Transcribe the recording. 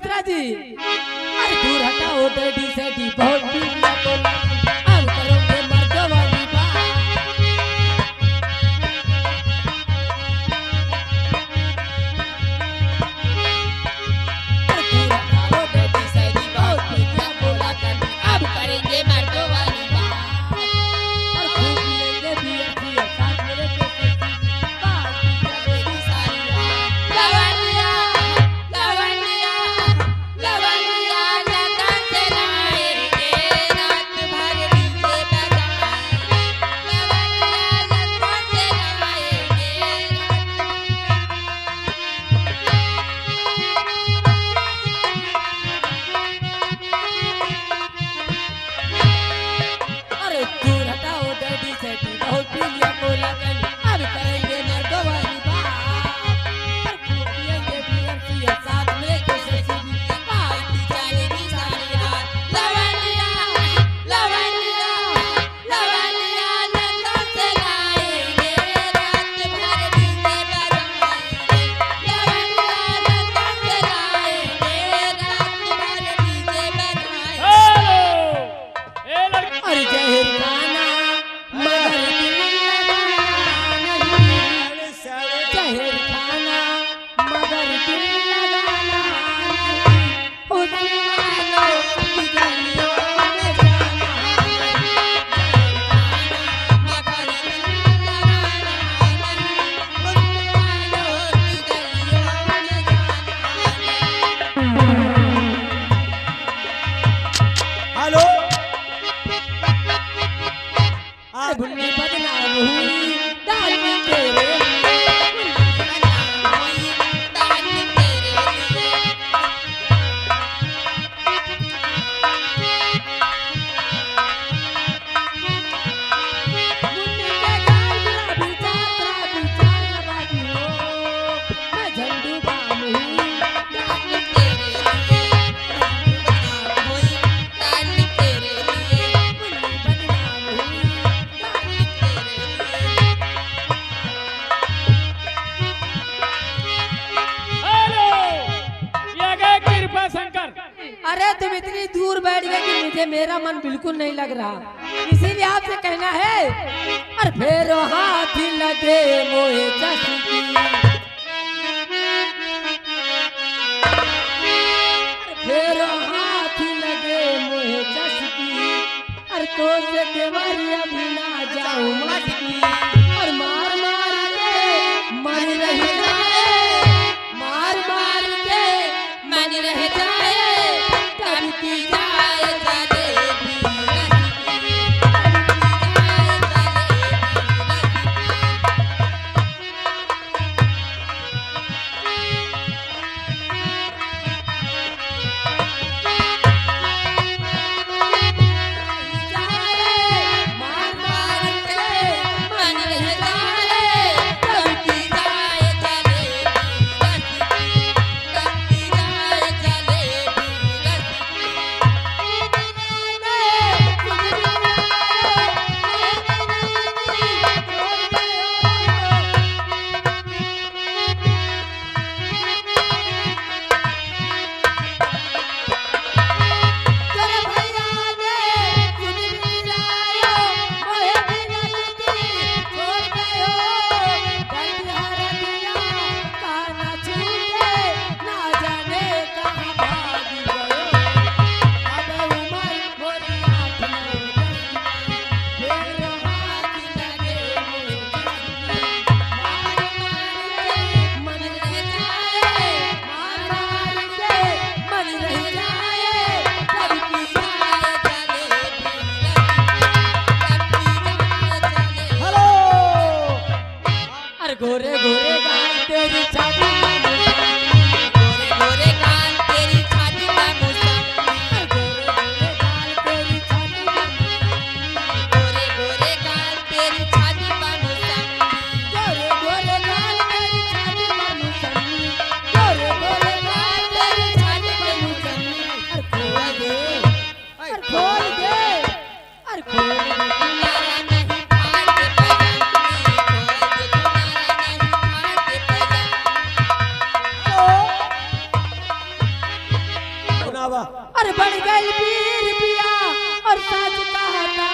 मित्रा जी। अरे दूर हटाओ डैडी सैडी बहुत पीला तो अब करोगे मर्दों वाली बात। अरे दूर हटाओ डैडी सैडी बहुत पीला बोला कर अब करेंगे मर्दों वाली बात। और खूब पिएंगे बियर बियर साथ मेरे पैसे बात करेगी सारी रात। लवंडिया लवंडिया लवंडिया लगन से लाएंगे रात भर डीजे बजाएंगे। लवंडिया लगन से लाएंगे अरे दूर हटाओ डैडी सैडी बहुत पीलिया को लगन अब करेंगे मर्दों वाली बात। और खूब पिएंगे बियर बियर साथ में कैसे सीधी पार्टी चलेगी सारी रात। लवंडिया लवंडिया लवंडिया लगन से लाएंगे रात भर डीजे बजाएंगे। लवंडिया लगन से लाएंगे रात भर डीजे बजाएंगे। अरे जहर खाना मगर दिल लगाना नहीं। जहर खाना मगर दिल लगाना नहीं। उस दीवानों की गलियों में जाना नहीं। मगर दिल लगाना नहीं। उस दीवानों की गलियों में जाना नहीं। हेलो अरे भुन्नी बदनाम हुई दाल में तेरे लिए। भुन्नी बदनाम हुई दाल में तेरे लिए। मुन्नी के गाल गुलाबी चाल नवाबी हो। मैं झंडू बाम हुई दाल में तेरे लिए। झंडू बाम हुई दाल में तेरे लिए। मुन्नी बदनाम हुई दाल में तेरे लिए। हेलो, ये गए कृपा शंकर। अरे तुम इतनी दूर बैठ गए कि मुझे मेरा मन बिल्कुल नहीं लग रहा, इसीलिए आपसे कहना है। और फिर हाथ लगे मोहे चस्की। फिर हाथ लगे मोहे चस्की। और तो से देवारी अभी ना जाऊं मस्ती। और मार मार के मन रह जाए। मार मार के मन रह जाए। तड़पी जाए जलेबी रसकी। तड़पी जाए जलेबी रसकी। मार मार के मन रह जाए। तड़पी जाए जलेबी रसकी। तड़पी जाए जलेबी रसकी। सुनावा। और बढ़ गई पीर पिया और साज का